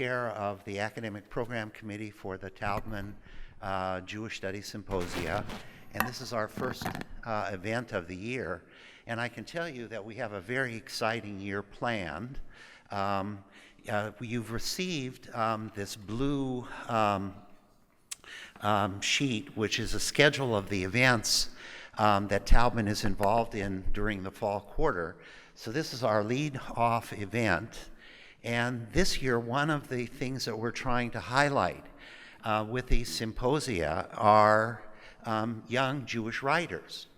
chair of the academic program committee for the Taubman Jewish Studies Symposia, and this is our first event of the year. And I can tell you that we have a very exciting year planned. You've received this blue sheet, which is a schedule of the events that Taubman is involved in during the fall quarter. So this is our lead-off event. And this year, one of the things that we're trying to highlight with these symposia are young Jewish writers.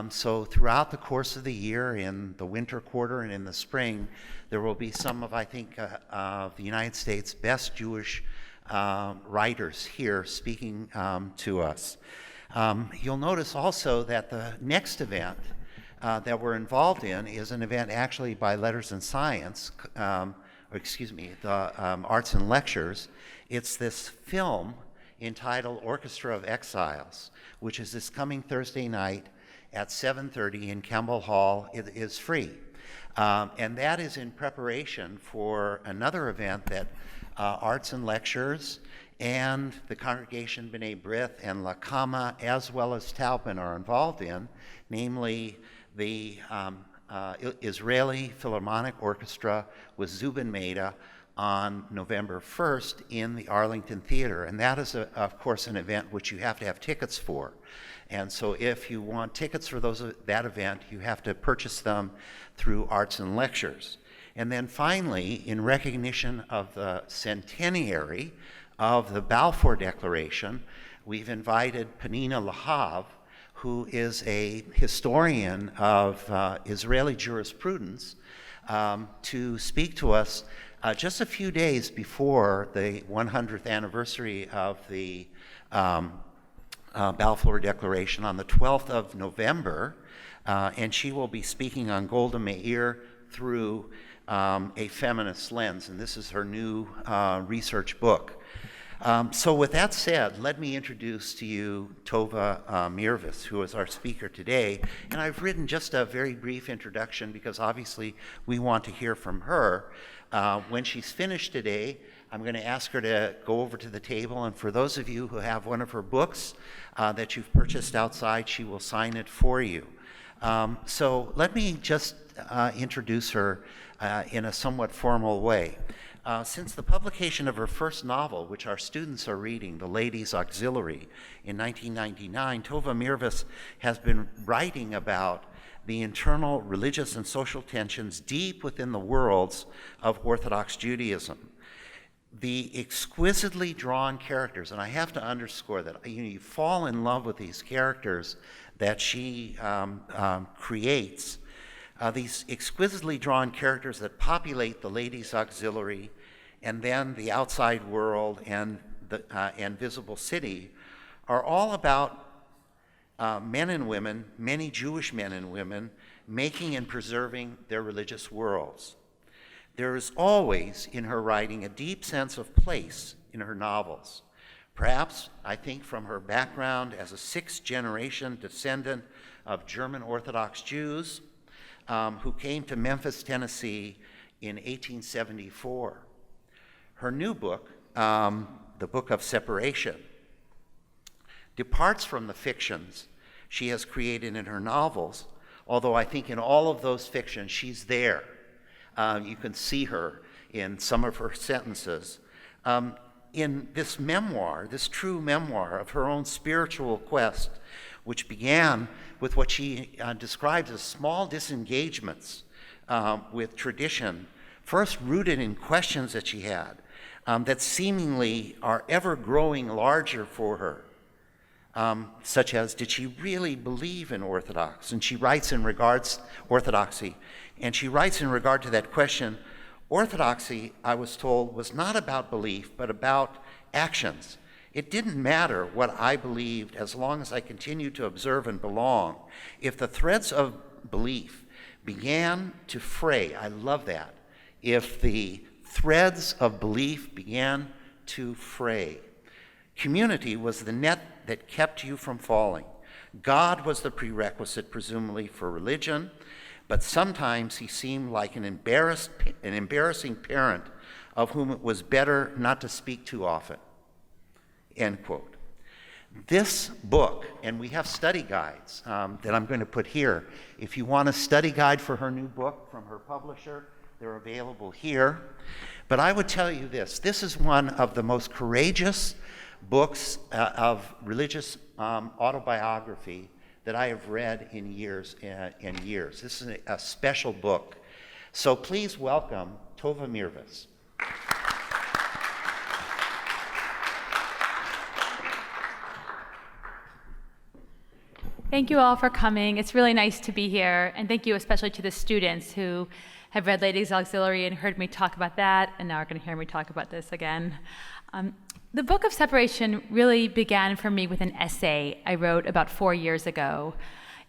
So throughout the course of the year, in the winter quarter and in the spring, there will be some of, I think, of the United States' best Jewish writers here speaking to us. You'll notice also that the next event that we're involved in is an event actually by Letters and Science, the Arts and Lectures. It's this film entitled Orchestra of Exiles, which is this coming Thursday night at 7:30 in Kemble Hall. It is free. And that is in preparation for another event that Arts and Lectures and the Congregation B'nai B'rith and La Kama, as well as Taubman, are involved in, namely the Israeli Philharmonic Orchestra with Zubin Mehta on November 1st in the Arlington Theater. And that is, of course, an event which you have to have tickets for. And so if you want tickets for that event, you have to purchase them through Arts and Lectures. And then finally, in recognition of the centenary of the Balfour Declaration, we've invited Penina Lahav, who is a historian of Israeli jurisprudence, to speak to us just a few days before the 100th anniversary of the Balfour Declaration on the 12th of November, and she will be speaking on Golda Meir through a feminist lens, and this is her new research book. So with that said, let me introduce to you Tova Mirvis, who is our speaker today. And I've written just a very brief introduction because obviously we want to hear from her. When she's finished today, I'm going to ask her to go over to the table, and for those of you who have one of her books that you've purchased outside, she will sign it for you. So let me just introduce her in a somewhat formal way. Since the publication of her first novel, which our students are reading, The Ladies' Auxiliary, in 1999, Tova Mirvis has been writing about the internal religious and social tensions deep within the worlds of Orthodox Judaism. The exquisitely drawn characters, and I have to underscore that, you fall in love with these characters that she creates. These exquisitely drawn characters that populate the Ladies' Auxiliary and then the outside world and the visible city are all about men and women, many Jewish men and women, making and preserving their religious worlds. There is always in her writing a deep sense of place in her novels. Perhaps, I think, from her background as a sixth-generation descendant of German Orthodox Jews, who came to Memphis, Tennessee in 1874. Her new book, The Book of Separation, departs from the fictions she has created in her novels, although I think in all of those fictions she's there. You can see her in some of her sentences. In this memoir, this true memoir of her own spiritual quest, which began with what she describes as small disengagements with tradition, first rooted in questions that she had that seemingly are ever growing larger for her, such as, did she really believe in orthodoxy? And she writes in regard to that question, orthodoxy, I was told, was not about belief, but about actions. It didn't matter what I believed as long as I continued to observe and belong. If the threads of belief began to fray, I love that. If the threads of belief began to fray, community was the net that kept you from falling. God was the prerequisite, presumably, for religion, but sometimes he seemed like an embarrassing parent of whom it was better not to speak too often, end quote. This book, and we have study guides that I'm going to put here. If you want a study guide for her new book from her publisher, they're available here. But I would tell you this is one of the most courageous books of religious autobiography that I have read in years and years. This is a special book. So please welcome Tova Mirvis. Thank you all for coming. It's really nice to be here, and thank you especially to the students who have read Ladies Auxiliary and heard me talk about that, and now are going to hear me talk about this again. The Book of Separation really began for me with an essay I wrote about 4 years ago.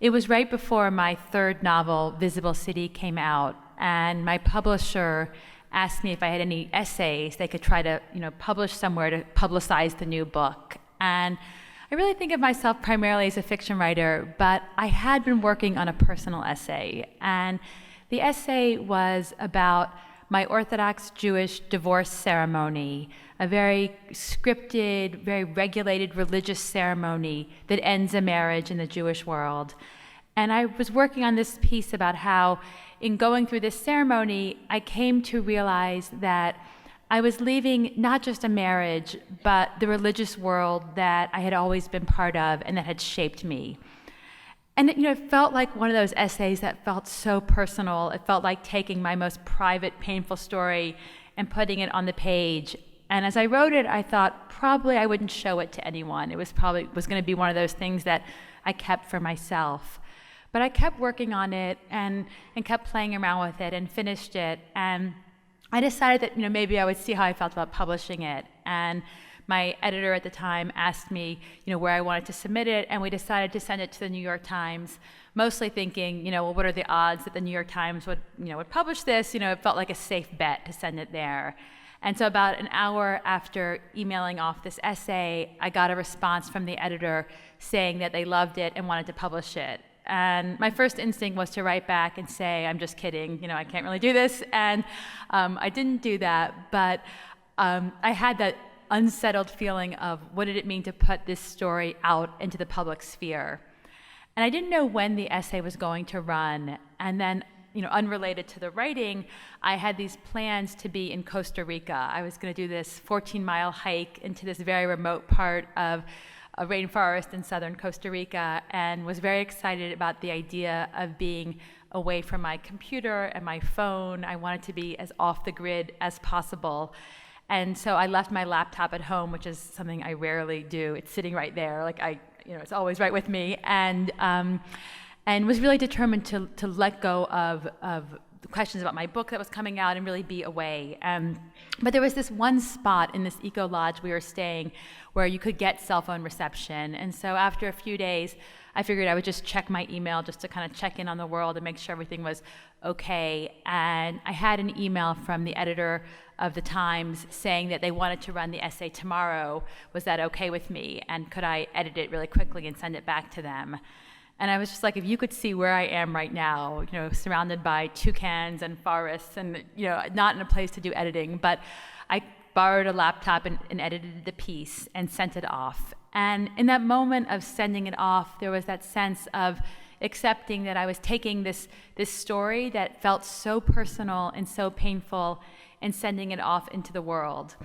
It was right before my third novel, Visible City, came out, and my publisher asked me if I had any essays they could try to, publish somewhere to publicize the new book. And I really think of myself primarily as a fiction writer, but I had been working on a personal essay, and the essay was about my Orthodox Jewish divorce ceremony, a very scripted, very regulated religious ceremony that ends a marriage in the Jewish world. And I was working on this piece about how, in going through this ceremony, I came to realize that I was leaving not just a marriage, but the religious world that I had always been part of and that had shaped me. And it felt like one of those essays that felt so personal. It felt like taking my most private, painful story and putting it on the page. And as I wrote it, I thought probably I wouldn't show it to anyone. It was going to be one of those things that I kept for myself. But I kept working on it and kept playing around with it and finished it. And I decided that maybe I would see how I felt about publishing it. And my editor at the time asked me, where I wanted to submit it, and we decided to send it to the New York Times, mostly thinking, well, what are the odds that the New York Times would publish this? It felt like a safe bet to send it there. And so about an hour after emailing off this essay, I got a response from the editor saying that they loved it and wanted to publish it. And my first instinct was to write back and say, I'm just kidding, I can't really do this. And I didn't do that, but I had that unsettled feeling of what did it mean to put this story out into the public sphere. And I didn't know when the essay was going to run. And then, unrelated to the writing, I had these plans to be in Costa Rica. I was going to do this 14-mile hike into this very remote part of a rainforest in southern Costa Rica, and was very excited about the idea of being away from my computer and my phone. I wanted to be as off the grid as possible. And so I left my laptop at home, which is something I rarely do. It's sitting right there, it's always right with me, and was really determined to let go of the questions about my book that was coming out and really be away. But there was this one spot in this eco lodge we were staying where you could get cell phone reception. And so after a few days, I figured I would just check my email just to kind of check in on the world and make sure everything was okay. And I had an email from the editor of the Times saying that they wanted to run the essay tomorrow. Was that okay with me? And could I edit it really quickly and send it back to them? And I was just like, if you could see where I am right now, surrounded by toucans and forests and, not in a place to do editing, but I borrowed a laptop and edited the piece and sent it off. And in that moment of sending it off, there was that sense of accepting that I was taking this story that felt so personal and so painful and sending it off into the world.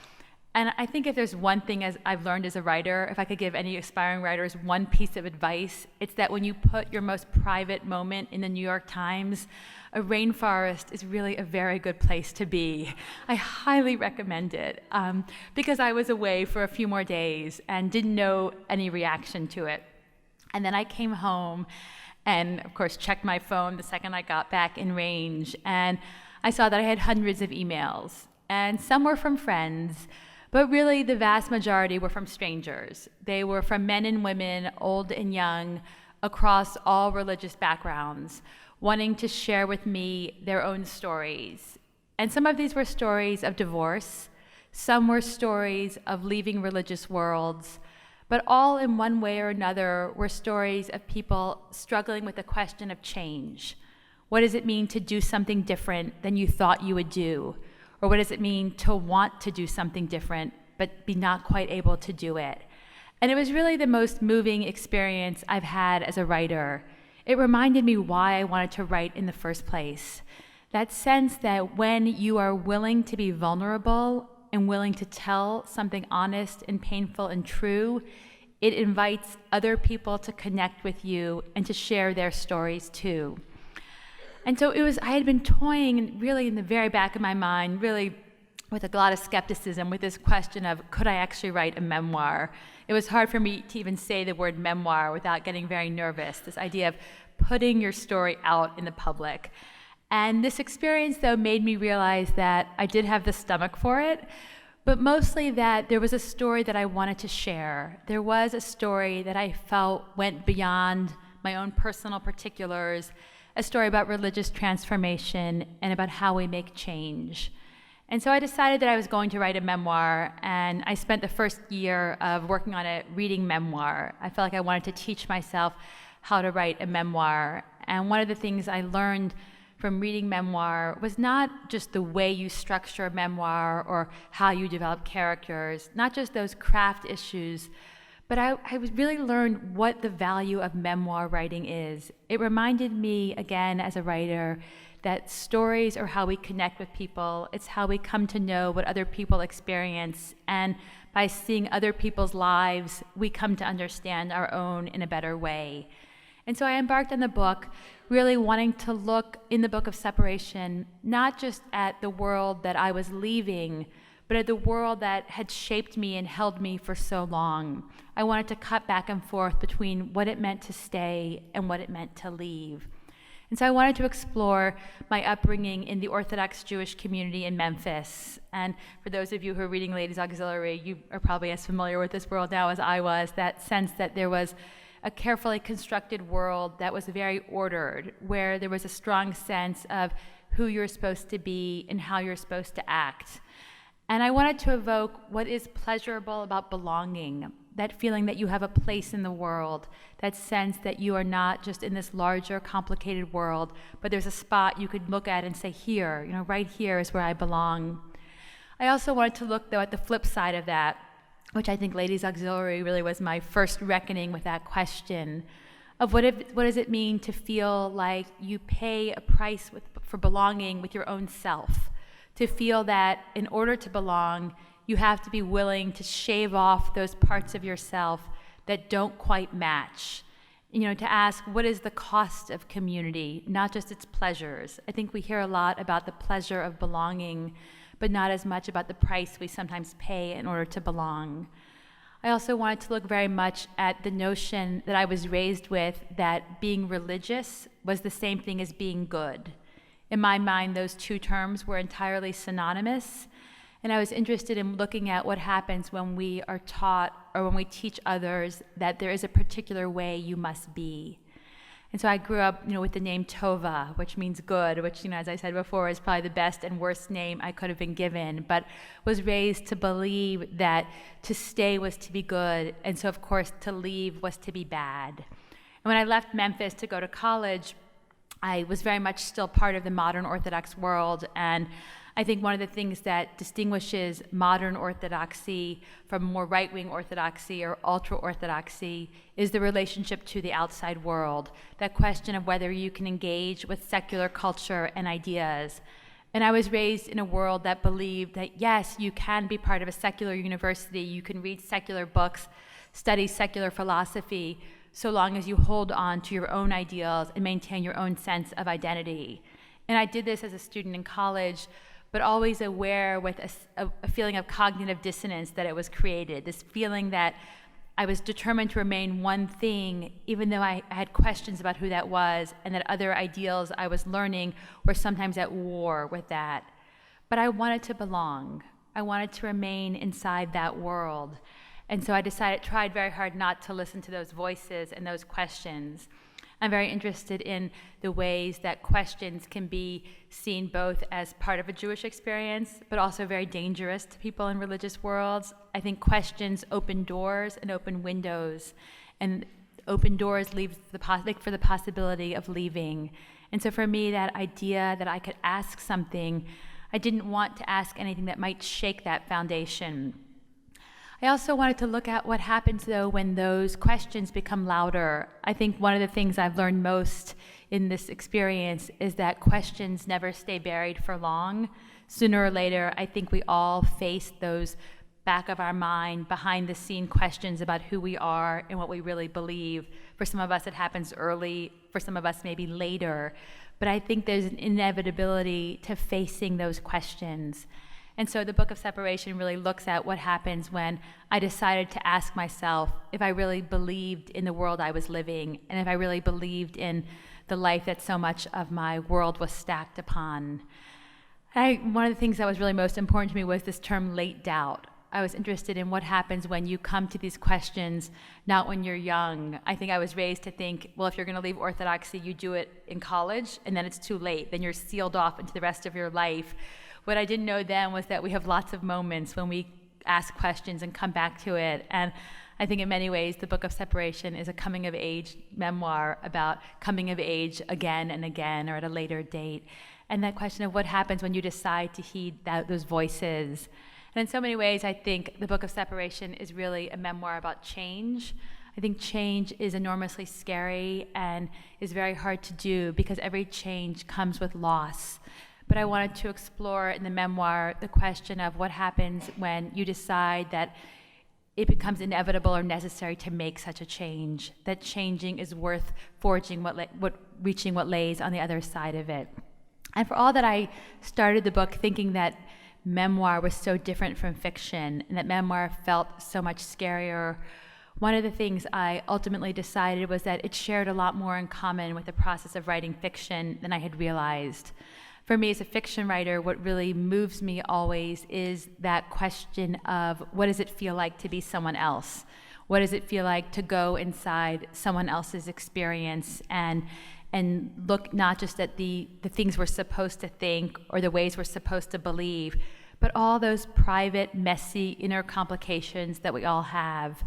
And I think if there's one thing as I've learned as a writer, if I could give any aspiring writers one piece of advice, it's that when you put your most private moment in the New York Times, a rainforest is really a very good place to be. I highly recommend it because I was away for a few more days and didn't know any reaction to it. And then I came home and, of course, checked my phone the second I got back in range. And I saw that I had hundreds of emails, and some were from friends, but really the vast majority were from strangers. They were from men and women, old and young, across all religious backgrounds, wanting to share with me their own stories. And some of these were stories of divorce, some were stories of leaving religious worlds, but all in one way or another were stories of people struggling with the question of change. What does it mean to do something different than you thought you would do? Or what does it mean to want to do something different, but be not quite able to do it? And it was really the most moving experience I've had as a writer. It reminded me why I wanted to write in the first place. That sense that when you are willing to be vulnerable and willing to tell something honest and painful and true, it invites other people to connect with you and to share their stories too. And so I had been toying really in the very back of my mind, really with a lot of skepticism with this question of, could I actually write a memoir? It was hard for me to even say the word memoir without getting very nervous, this idea of putting your story out in the public. And this experience, though, made me realize that I did have the stomach for it, but mostly that there was a story that I wanted to share. There was a story that I felt went beyond my own personal particulars, a story about religious transformation and about how we make change. And so I decided that I was going to write a memoir, and I spent the first year of working on it reading memoir. I felt like I wanted to teach myself how to write a memoir. And one of the things I learned from reading memoir was not just the way you structure a memoir or how you develop characters, not just those craft issues, but I really learned what the value of memoir writing is. It reminded me, again, as a writer, that stories are how we connect with people. It's how we come to know what other people experience. And by seeing other people's lives, we come to understand our own in a better way. And so I embarked on the book really wanting to look in the Book of Separation, not just at the world that I was leaving, but at the world that had shaped me and held me for so long. I wanted to cut back and forth between what it meant to stay and what it meant to leave. And so I wanted to explore my upbringing in the Orthodox Jewish community in Memphis. And for those of you who are reading Ladies Auxiliary, you are probably as familiar with this world now as I was, that sense that there was a carefully constructed world that was very ordered, where there was a strong sense of who you're supposed to be and how you're supposed to act. And I wanted to evoke what is pleasurable about belonging, that feeling that you have a place in the world, that sense that you are not just in this larger, complicated world, but there's a spot you could look at and say, here, right here is where I belong. I also wanted to look, though, at the flip side of that, which I think Ladies Auxiliary really was my first reckoning with that question of what does it mean to feel like you pay a price for belonging with your own self, to feel that in order to belong, you have to be willing to shave off those parts of yourself that don't quite match. To ask, what is the cost of community, not just its pleasures? I think we hear a lot about the pleasure of belonging, but not as much about the price we sometimes pay in order to belong. I also wanted to look very much at the notion that I was raised with that being religious was the same thing as being good. In my mind, those two terms were entirely synonymous, and I was interested in looking at what happens when we are taught or when we teach others that there is a particular way you must be. And so I grew up, with the name Tova, which means good, which, as I said before, is probably the best and worst name I could have been given, but was raised to believe that to stay was to be good, and so, of course, to leave was to be bad. And when I left Memphis to go to college, I was very much still part of the modern Orthodox world, and I think one of the things that distinguishes modern Orthodoxy from more right-wing Orthodoxy or ultra-Orthodoxy is the relationship to the outside world, that question of whether you can engage with secular culture and ideas. And I was raised in a world that believed that, yes, you can be part of a secular university, you can read secular books, study secular philosophy, so long as you hold on to your own ideals and maintain your own sense of identity. And I did this as a student in college, but always aware with a feeling of cognitive dissonance that it was created, this feeling that I was determined to remain one thing, even though I had questions about who that was, and that other ideals I was learning were sometimes at war with that. But I wanted to belong. I wanted to remain inside that world. And so I tried very hard not to listen to those voices and those questions. I'm very interested in the ways that questions can be seen both as part of a Jewish experience, but also very dangerous to people in religious worlds. I think questions open doors and open windows, and open doors leave for the possibility of leaving. And so for me, that idea that I could ask something, I didn't want to ask anything that might shake that foundation. I also wanted to look at what happens, though, when those questions become louder. I think one of the things I've learned most in this experience is that questions never stay buried for long. Sooner or later, I think we all face those back of our mind, behind the scene questions about who we are and what we really believe. For some of us, it happens early. For some of us, maybe later. But I think there's an inevitability to facing those questions. And so the Book of Separation really looks at what happens when I decided to ask myself if I really believed in the world I was living, and if I really believed in the life that so much of my world was stacked upon. One of the things that was really most important to me was this term late doubt. I was interested in what happens when you come to these questions, not when you're young. I think I was raised to think, well, if you're going to leave Orthodoxy, you do it in college, and then it's too late. Then you're sealed off into the rest of your life. What I didn't know then was that we have lots of moments when we ask questions and come back to it. And I think in many ways, the Book of Separation is a coming-of-age memoir about coming of age again and again, or at a later date. And that question of what happens when you decide to heed those voices. And in so many ways, I think the Book of Separation is really a memoir about change. I think change is enormously scary and is very hard to do because every change comes with loss. But I wanted to explore in the memoir the question of what happens when you decide that it becomes inevitable or necessary to make such a change, that changing is worth forging reaching what lays on the other side of it. And for all that I started the book thinking that memoir was so different from fiction and that memoir felt so much scarier, one of the things I ultimately decided was that it shared a lot more in common with the process of writing fiction than I had realized. For me as a fiction writer, what really moves me always is that question of what does it feel like to be someone else? What does it feel like to go inside someone else's experience and look not just at the things we're supposed to think or the ways we're supposed to believe, but all those private, messy, inner complications that we all have.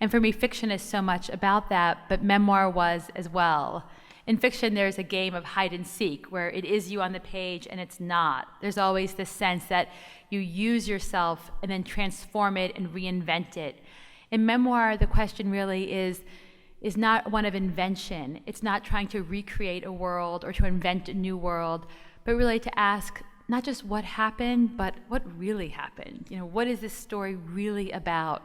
And for me, fiction is so much about that, but memoir was as well. In fiction, there's a game of hide and seek where it is you on the page and it's not. There's always this sense that you use yourself and then transform it and reinvent it. In memoir, the question really is not one of invention. It's not trying to recreate a world or to invent a new world, but really to ask not just what happened, but what really happened. What is this story really about?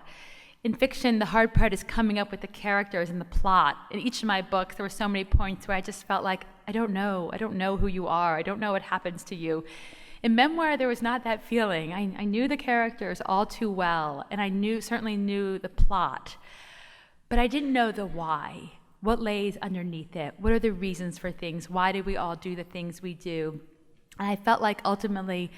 In fiction, the hard part is coming up with the characters and the plot. In each of my books, there were so many points where I just felt like, I don't know who you are. I don't know what happens to you. In memoir, there was not that feeling. I knew the characters all too well, and I certainly knew the plot. But I didn't know the why. What lays underneath it? What are the reasons for things? Why do we all do the things we do? And I felt like ultimately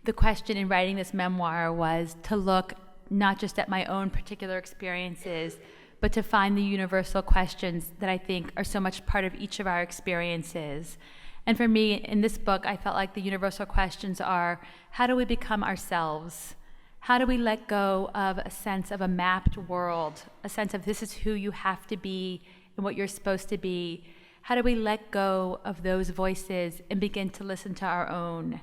the question in writing this memoir was to look not just at my own particular experiences, but to find the universal questions that I think are so much part of each of our experiences. And for me, in this book, I felt like the universal questions are, how do we become ourselves? How do we let go of a sense of a mapped world, a sense of this is who you have to be and what you're supposed to be? How do we let go of those voices and begin to listen to our own?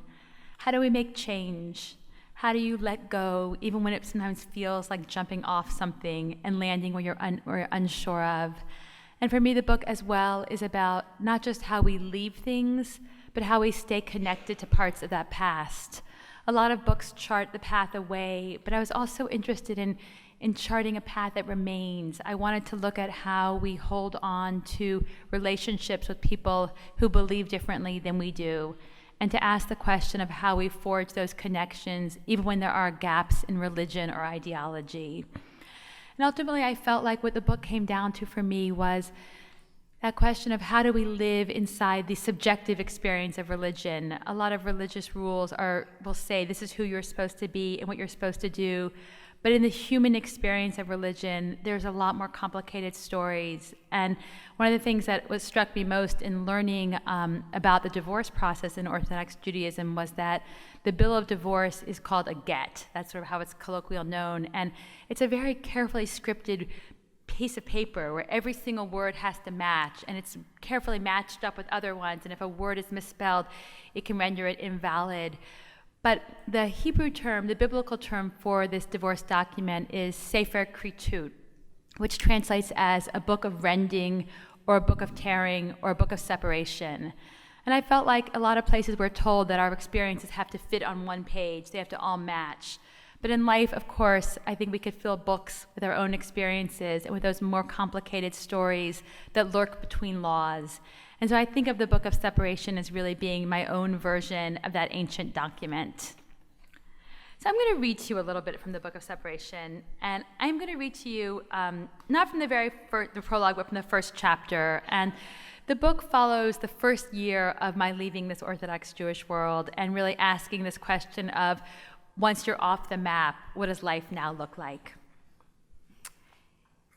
How do we make change? How do you let go, even when it sometimes feels like jumping off something and landing where you're unsure of? And for me, the book as well is about not just how we leave things, but how we stay connected to parts of that past. A lot of books chart the path away, but I was also interested in charting a path that remains. I wanted to look at how we hold on to relationships with people who believe differently than we do, and to ask the question of how we forge those connections, even when there are gaps in religion or ideology. And ultimately, I felt like what the book came down to for me was that question of how do we live inside the subjective experience of religion. A lot of religious rules will say this is who you're supposed to be and what you're supposed to do. But in the human experience of religion, there's a lot more complicated stories. And one of the things that struck me most in learning about the divorce process in Orthodox Judaism was that the bill of divorce is called a get. That's sort of how it's colloquially known. And it's a very carefully scripted piece of paper where every single word has to match, and it's carefully matched up with other ones. And if a word is misspelled, it can render it invalid. But the Hebrew term, the biblical term for this divorce document is Sefer Kritut, which translates as a book of rending or a book of tearing or a book of separation. And I felt like a lot of places we're told that our experiences have to fit on one page, they have to all match. But in life, of course, I think we could fill books with our own experiences and with those more complicated stories that lurk between laws. And so I think of the Book of Separation as really being my own version of that ancient document. So I'm going to read to you a little bit from the Book of Separation, and I'm going to read to you not from the prologue, but from the first chapter. And the book follows the first year of my leaving this Orthodox Jewish world and really asking this question of, once you're off the map, what does life now look like?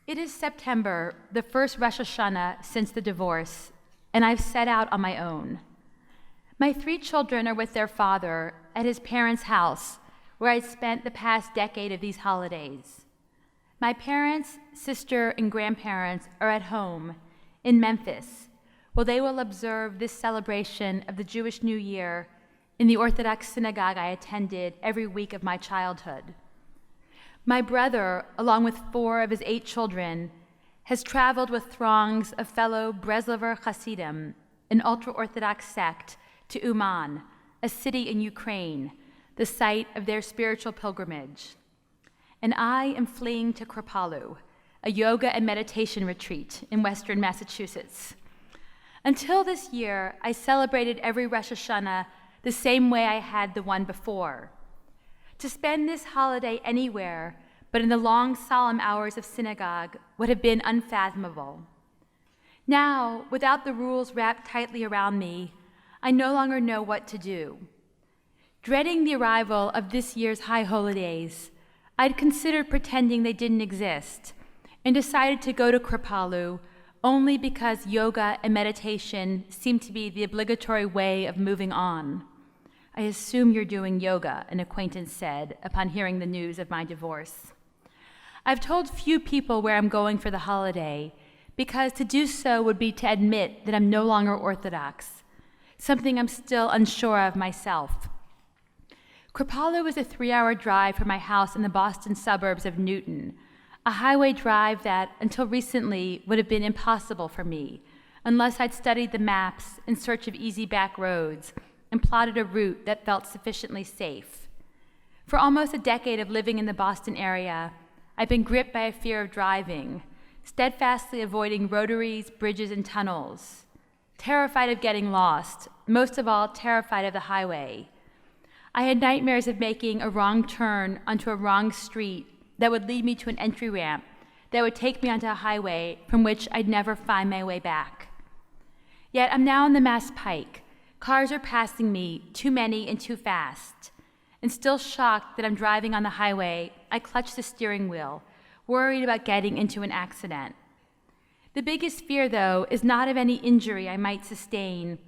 It is September, the first Rosh Hashanah since the divorce, and I've set out on my own. My 3 children are with their father at his parents' house, where I'd spent the past decade of these holidays. My parents, sister, and grandparents are at home in Memphis, where they will observe this celebration of the Jewish New Year in the Orthodox synagogue I attended every week of my childhood. My brother, along with 4 of his 8 children, has traveled with throngs of fellow Breslover Hasidim, an ultra-Orthodox sect, to Uman, a city in Ukraine, the site of their spiritual pilgrimage. And I am fleeing to Kripalu, a yoga and meditation retreat in western Massachusetts. Until this year, I celebrated every Rosh Hashanah the same way I had the one before. To spend this holiday anywhere but in the long, solemn hours of synagogue would have been unfathomable. Now, without the rules wrapped tightly around me, I no longer know what to do. Dreading the arrival of this year's high holidays, I'd considered pretending they didn't exist and decided to go to Kripalu only because yoga and meditation seemed to be the obligatory way of moving on. I assume you're doing yoga, an acquaintance said upon hearing the news of my divorce. I've told few people where I'm going for the holiday because to do so would be to admit that I'm no longer Orthodox, something I'm still unsure of myself. Kripalu is a 3-hour drive from my house in the Boston suburbs of Newton, a highway drive that, until recently, would have been impossible for me, unless I'd studied the maps in search of easy back roads and plotted a route that felt sufficiently safe. For almost a decade of living in the Boston area, I've been gripped by a fear of driving, steadfastly avoiding rotaries, bridges, and tunnels, terrified of getting lost, most of all terrified of the highway. I had nightmares of making a wrong turn onto a wrong street that would lead me to an entry ramp that would take me onto a highway from which I'd never find my way back. Yet I'm now on the Mass Pike. Cars are passing me, too many and too fast. And still shocked that I'm driving on the highway, I clutch the steering wheel, worried about getting into an accident. The biggest fear, though, is not of any injury I might sustain,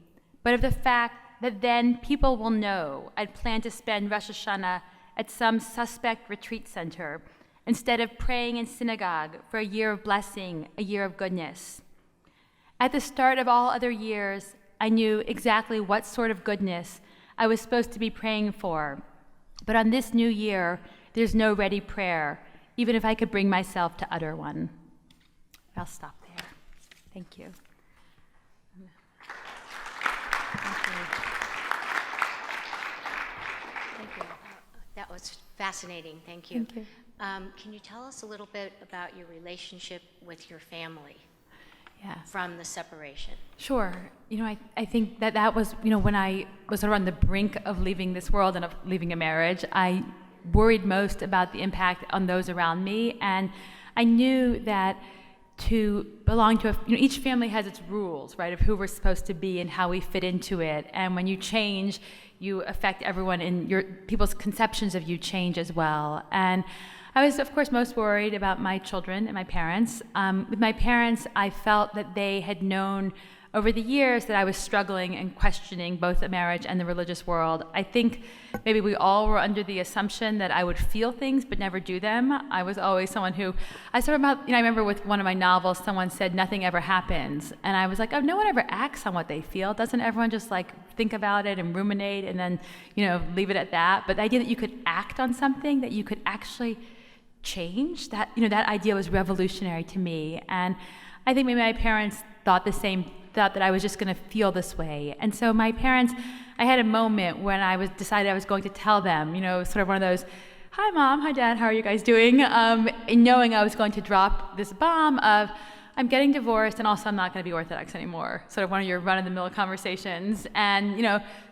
but of the fact that then people will know I'd planned to spend Rosh Hashanah at some suspect retreat center instead of praying in synagogue for a year of blessing, a year of goodness. At the start of all other years, I knew exactly what sort of goodness I was supposed to be praying for. But on this new year, there's no ready prayer, even if I could bring myself to utter one. I'll stop there. Thank you. Thank you. That was fascinating. Thank you. Thank you. Can you tell us a little bit about your relationship with your family Yeah. from the separation? Sure. I think that was, when I was sort of on the brink of leaving this world and of leaving a marriage, I worried most about the impact on those around me. And I knew that to belong to each family has its rules, right, of who we're supposed to be and how we fit into it. And when you change, you affect everyone, and people's conceptions of you change as well. And I was, of course, most worried about my children and my parents. With my parents, I felt that they had known over the years that I was struggling and questioning both the marriage and the religious world. I think maybe we all were under the assumption that I would feel things but never do them. I was always someone who, I remember with one of my novels, someone said, "Nothing ever happens." And I was like, oh, no one ever acts on what they feel. Doesn't everyone just think about it and ruminate and then, leave it at that. But the idea that you could act on something, that you could actually change, that idea was revolutionary to me. And I think maybe my parents thought that I was just going to feel this way. And so my parents, I had a moment when decided I was going to tell them, sort of one of those, hi mom, hi dad, how are you guys doing? And knowing I was going to drop this bomb of, I'm getting divorced and also I'm not going to be Orthodox anymore. Sort of one of your run-of-the-mill conversations. And,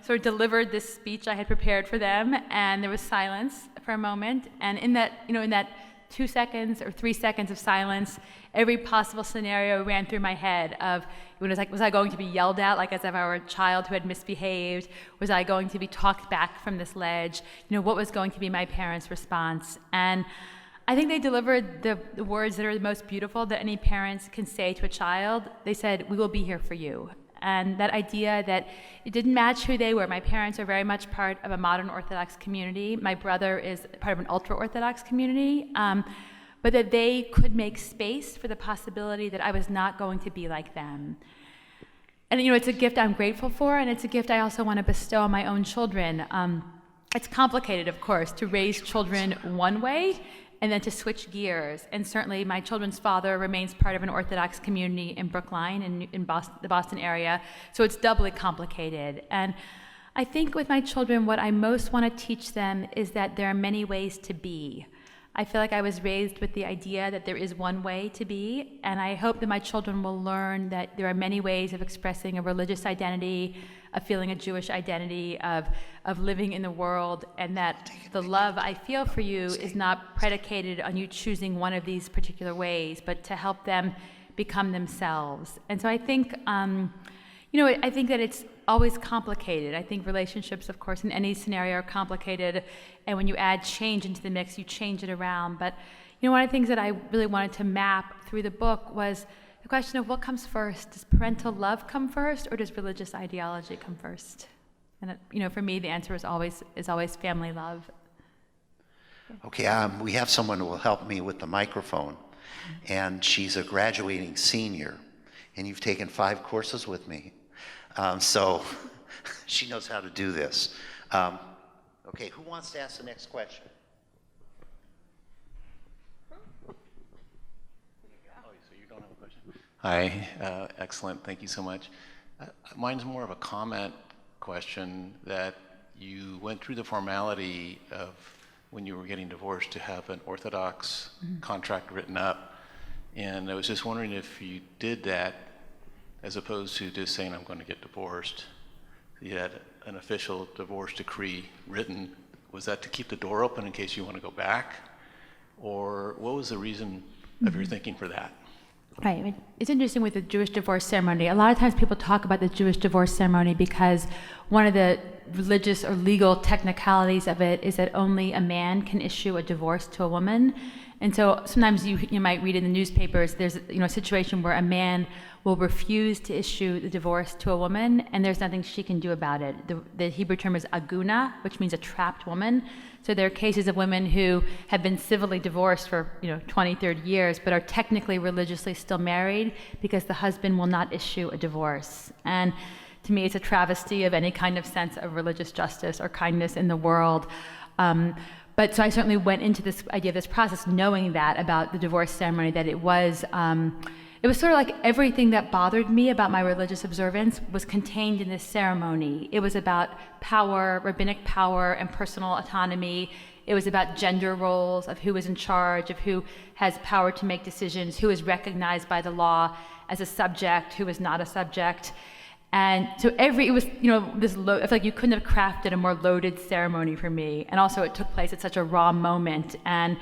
sort of delivered this speech I had prepared for them, and there was silence for a moment. And in that 2 seconds or 3 seconds of silence, every possible scenario ran through my head of, was I going to be yelled at like as if I were a child who had misbehaved? Was I going to be talked back from this ledge? What was going to be my parents' response? And I think they delivered the words that are the most beautiful that any parents can say to a child. They said, we will be here for you. And that idea that it didn't match who they were. My parents are very much part of a modern Orthodox community. My brother is part of an ultra-Orthodox community. But that they could make space for the possibility that I was not going to be like them. And it's a gift I'm grateful for, and it's a gift I also want to bestow on my own children. It's complicated, of course, to raise children one way and then to switch gears. And certainly my children's father remains part of an Orthodox community in Brookline and in the Boston area, so it's doubly complicated. And I think with my children, what I most want to teach them is that there are many ways to be. I feel like I was raised with the idea that there is one way to be, and I hope that my children will learn that there are many ways of expressing a religious identity, of feeling a Jewish identity, of living in the world, and that the love I feel for you is not predicated on you choosing one of these particular ways, but to help them become themselves. And so I think, I think that it's always complicated. I think relationships, of course, in any scenario are complicated, and when you add change into the mix, you change it around. But one of the things that I really wanted to map through the book was the question of what comes first. Does parental love come first, or does religious ideology come first? And for me, the answer is always family love. Okay, we have someone who will help me with the microphone, and she's a graduating senior, and you've taken 5 courses with me. So she knows how to do this. Okay, who wants to ask the next question? Oh, so you don't have a question? Hi, excellent, thank you so much. Mine's more of a comment question that you went through the formality of when you were getting divorced to have an Orthodox contract written up. And I was just wondering if you did that as opposed to just saying, I'm going to get divorced. You had an official divorce decree written. Was that to keep the door open in case you want to go back? Or what was the reason of your thinking for that? Right. It's interesting with the Jewish divorce ceremony. A lot of times people talk about the Jewish divorce ceremony because one of the religious or legal technicalities of it is that only a man can issue a divorce to a woman. And so sometimes you might read in the newspapers, there's a situation where a man will refuse to issue the divorce to a woman, and there's nothing she can do about it. The Hebrew term is aguna, which means a trapped woman. So there are cases of women who have been civilly divorced for 20, 30 years, but are technically religiously still married because the husband will not issue a divorce. And to me, it's a travesty of any kind of sense of religious justice or kindness in the world. But so I certainly went into this idea of this process knowing that about the divorce ceremony, that it was sort of like everything that bothered me about my religious observance was contained in this ceremony. It was about power, rabbinic power, and personal autonomy. It was about gender roles, of who is in charge, of who has power to make decisions, who is recognized by the law as a subject, who is not a subject. And so I feel like you couldn't have crafted a more loaded ceremony for me. And also it took place at such a raw moment. And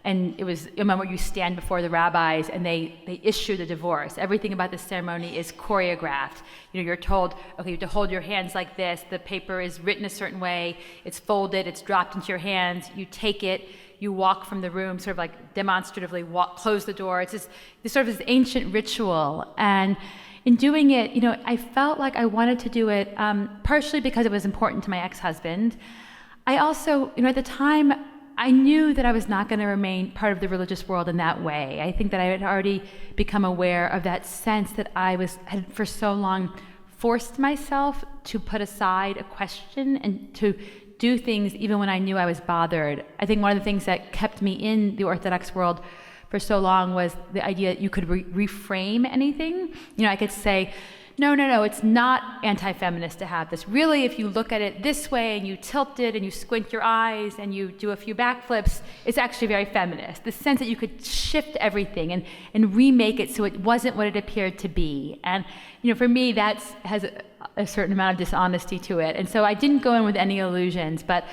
it was a moment where you stand before the rabbis and they issue the divorce. Everything about the ceremony is choreographed. You're told, okay, you have to hold your hands like this. The paper is written a certain way. It's folded. It's dropped into your hands. You take it. You walk from the room, sort of like demonstratively close the door. It's this ancient ritual. And in doing it, I felt like I wanted to do it partially because it was important to my ex-husband. I also, at the time, I knew that I was not going to remain part of the religious world in that way. I think that I had already become aware of that sense that I had for so long forced myself to put aside a question and to do things even when I knew I was bothered. I think one of the things that kept me in the Orthodox world for so long was the idea that you could reframe anything. I could say, no, it's not anti-feminist to have this. Really, if you look at it this way and you tilt it and you squint your eyes and you do a few backflips, it's actually very feminist. The sense that you could shift everything and remake it so it wasn't what it appeared to be. And for me, that has a certain amount of dishonesty to it. And so I didn't go in with any illusions, but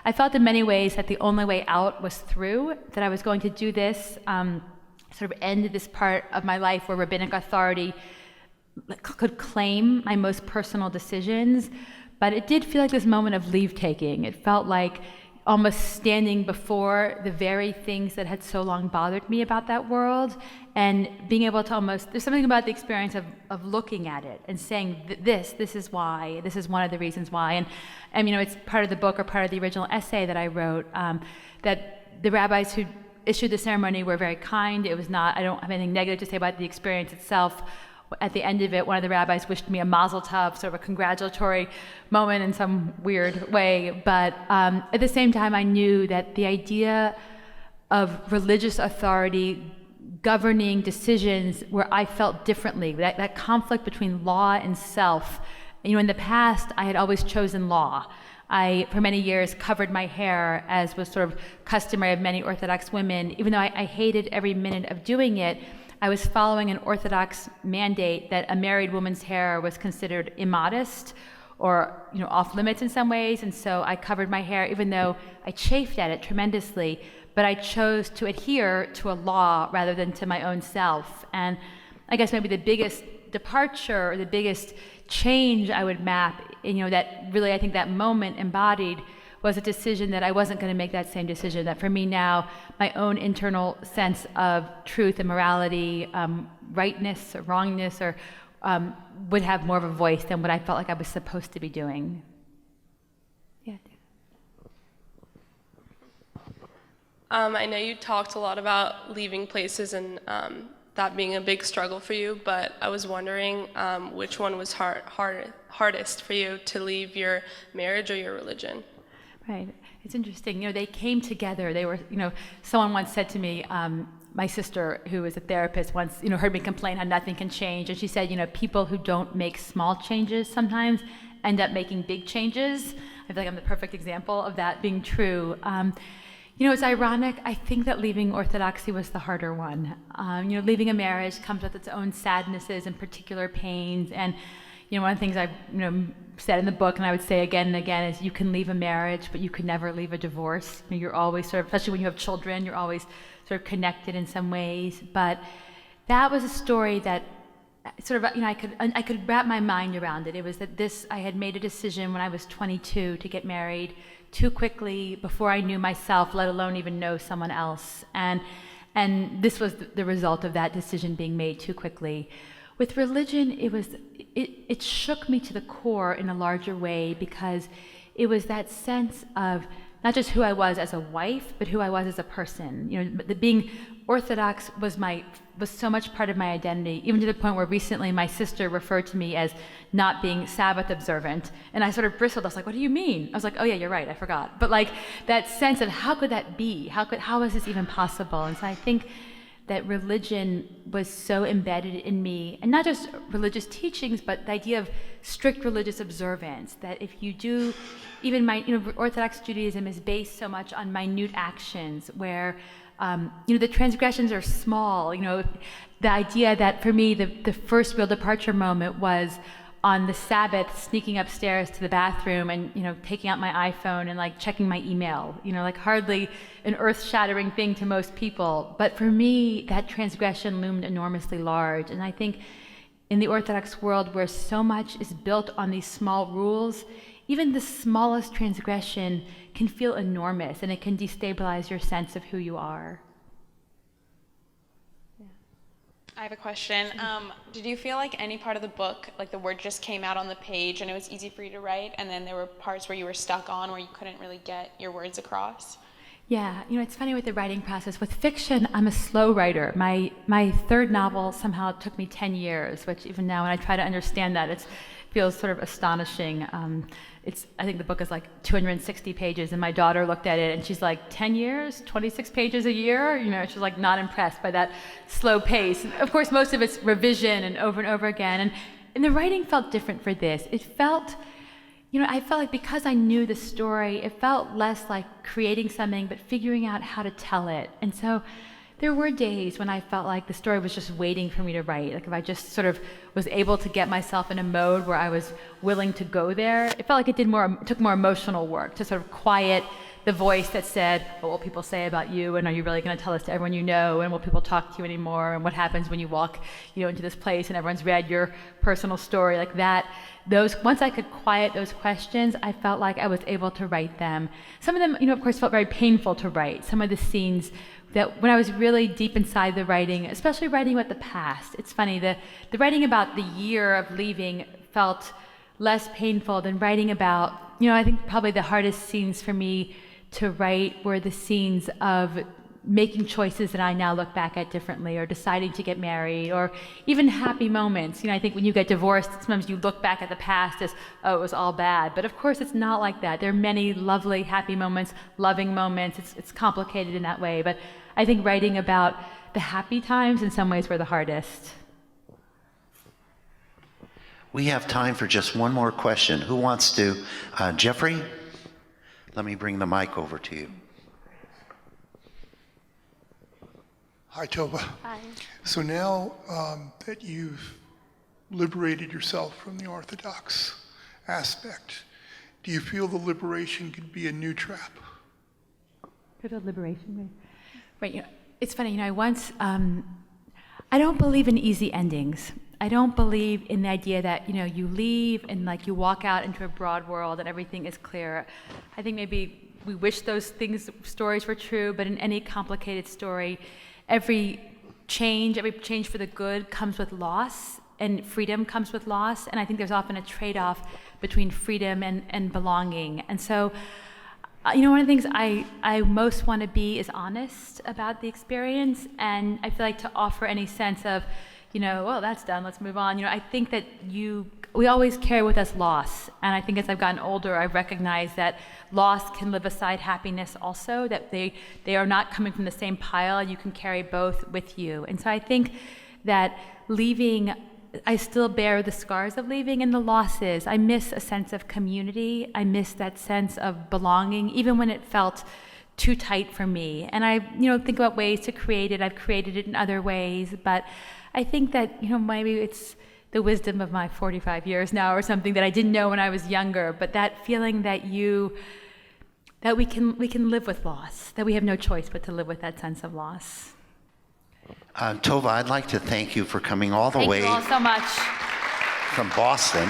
I felt in many ways that the only way out was through, that I was going to do this, sort of end this part of my life where rabbinic authority could claim my most personal decisions, but it did feel like this moment of leave-taking. It felt like almost standing before the very things that had so long bothered me about that world, and being able to there's something about the experience of looking at it and saying, this is why, this is one of the reasons why. And it's part of the book or part of the original essay that I wrote, that the rabbis who issued the ceremony were very kind. It was not, I don't have anything negative to say about the experience itself. At the end of it, one of the rabbis wished me a mazel tov, sort of a congratulatory moment in some weird way. But at the same time, I knew that the idea of religious authority governing decisions where I felt differently, that conflict between law and self. In the past, I had always chosen law. I, for many years, covered my hair, as was sort of customary of many Orthodox women. Even though I hated every minute of doing it, I was following an Orthodox mandate that a married woman's hair was considered immodest or off limits in some ways, and so I covered my hair even though I chafed at it tremendously, but I chose to adhere to a law rather than to my own self. And I guess maybe the biggest departure or the biggest change I would map, that really I think that moment embodied was a decision that I wasn't going to make that same decision, that for me now, my own internal sense of truth and morality, rightness or wrongness, or would have more of a voice than what I felt like I was supposed to be doing. Yeah. I know you talked a lot about leaving places and that being a big struggle for you, but I was wondering which one was hardest for you, to leave your marriage or your religion? Right. It's interesting. They came together. They were, someone once said to me, my sister, who is a therapist, once, heard me complain how nothing can change. And she said, people who don't make small changes sometimes end up making big changes. I feel like I'm the perfect example of that being true. It's ironic. I think that leaving Orthodoxy was the harder one. Leaving a marriage comes with its own sadnesses and particular pains. And one of the things I've said in the book, and I would say again and again, is you can leave a marriage, but you could never leave a divorce. You're always sort of, especially when you have children, you're always sort of connected in some ways. But that was a story that sort of, I could wrap my mind around it. It was that I had made a decision when I was 22 to get married too quickly before I knew myself, let alone even know someone else. And this was the result of that decision being made too quickly. With religion, it shook me to the core in a larger way, because it was that sense of not just who I was as a wife, but who I was as a person. Being Orthodox was so much part of my identity, even to the point where recently my sister referred to me as not being Sabbath observant, and I sort of bristled. I was like, "What do you mean?" I was like, "Oh yeah, you're right, I forgot." But that sense of how could that be? How is this even possible? And so I think that religion was so embedded in me, and not just religious teachings, but the idea of strict religious observance, that if you do, even Orthodox Judaism is based so much on minute actions where, the transgressions are small. The idea that for me, the first real departure moment was on the Sabbath, sneaking upstairs to the bathroom and, taking out my iPhone and checking my email, hardly an earth-shattering thing to most people. But for me, that transgression loomed enormously large. And I think in the Orthodox world, where so much is built on these small rules, even the smallest transgression can feel enormous, and it can destabilize your sense of who you are. I have a question. Did you feel like any part of the book, the word just came out on the page and it was easy for you to write, and then there were parts where you were stuck on where you couldn't really get your words across? Yeah, it's funny with the writing process. With fiction, I'm a slow writer. My third novel somehow took me 10 years, which even now when I try to understand that, feels sort of astonishing. I think the book is like 260 pages, and my daughter looked at it and she's like, 10 years, 26 pages a year? She's like not impressed by that slow pace. And of course, most of it's revision and over again. And the writing felt different for this. It felt, I felt like because I knew the story, it felt less like creating something, but figuring out how to tell it. And so there were days when I felt like the story was just waiting for me to write. Like if I just sort of was able to get myself in a mode where I was willing to go there, it felt like it took more emotional work to sort of quiet the voice that said, what will people say about you, and are you really going to tell this to everyone you know, and will people talk to you anymore, and what happens when you walk into this place and everyone's read your personal story, like that. Once I could quiet those questions, I felt like I was able to write them. Some of them, of course, felt very painful to write. Some of the scenes that when I was really deep inside the writing, especially writing about the past, it's funny, the writing about the year of leaving felt less painful than writing about, I think probably the hardest scenes for me to write were the scenes of making choices that I now look back at differently, or deciding to get married, or even happy moments. I think when you get divorced, sometimes you look back at the past as, oh, it was all bad. But of course, it's not like that. There are many lovely, happy moments, loving moments. It's complicated in that way. But I think writing about the happy times in some ways were the hardest. We have time for just one more question. Who wants to? Jeffrey? Let me bring the mic over to you. Hi, Tova. Hi. So now that you've liberated yourself from the Orthodox aspect, do you feel the liberation could be a new trap? Could a liberation? Right. It's funny. I once, I don't believe in easy endings. I don't believe in the idea that, you leave and you walk out into a broad world and everything is clear. I think maybe we wish those stories were true, but in any complicated story, every change for the good comes with loss, and freedom comes with loss. And I think there's often a trade-off between freedom and belonging. And so, one of the things I most want to be is honest about the experience. And I feel like to offer any sense of, well, that's done, let's move on. I think that we always carry with us loss. And I think as I've gotten older, I've recognized that loss can live beside happiness also, that they are not coming from the same pile. You can carry both with you. And so I think that leaving, I still bear the scars of leaving and the losses. I miss a sense of community. I miss that sense of belonging, even when it felt too tight for me. And I, think about ways to create it. I've created it in other ways, but I think that, maybe it's the wisdom of my 45 years now or something that I didn't know when I was younger, but that feeling that we can live with loss, that we have no choice but to live with that sense of loss. Tova, I'd like to thank you for coming all the way Thank you all so much. from Boston.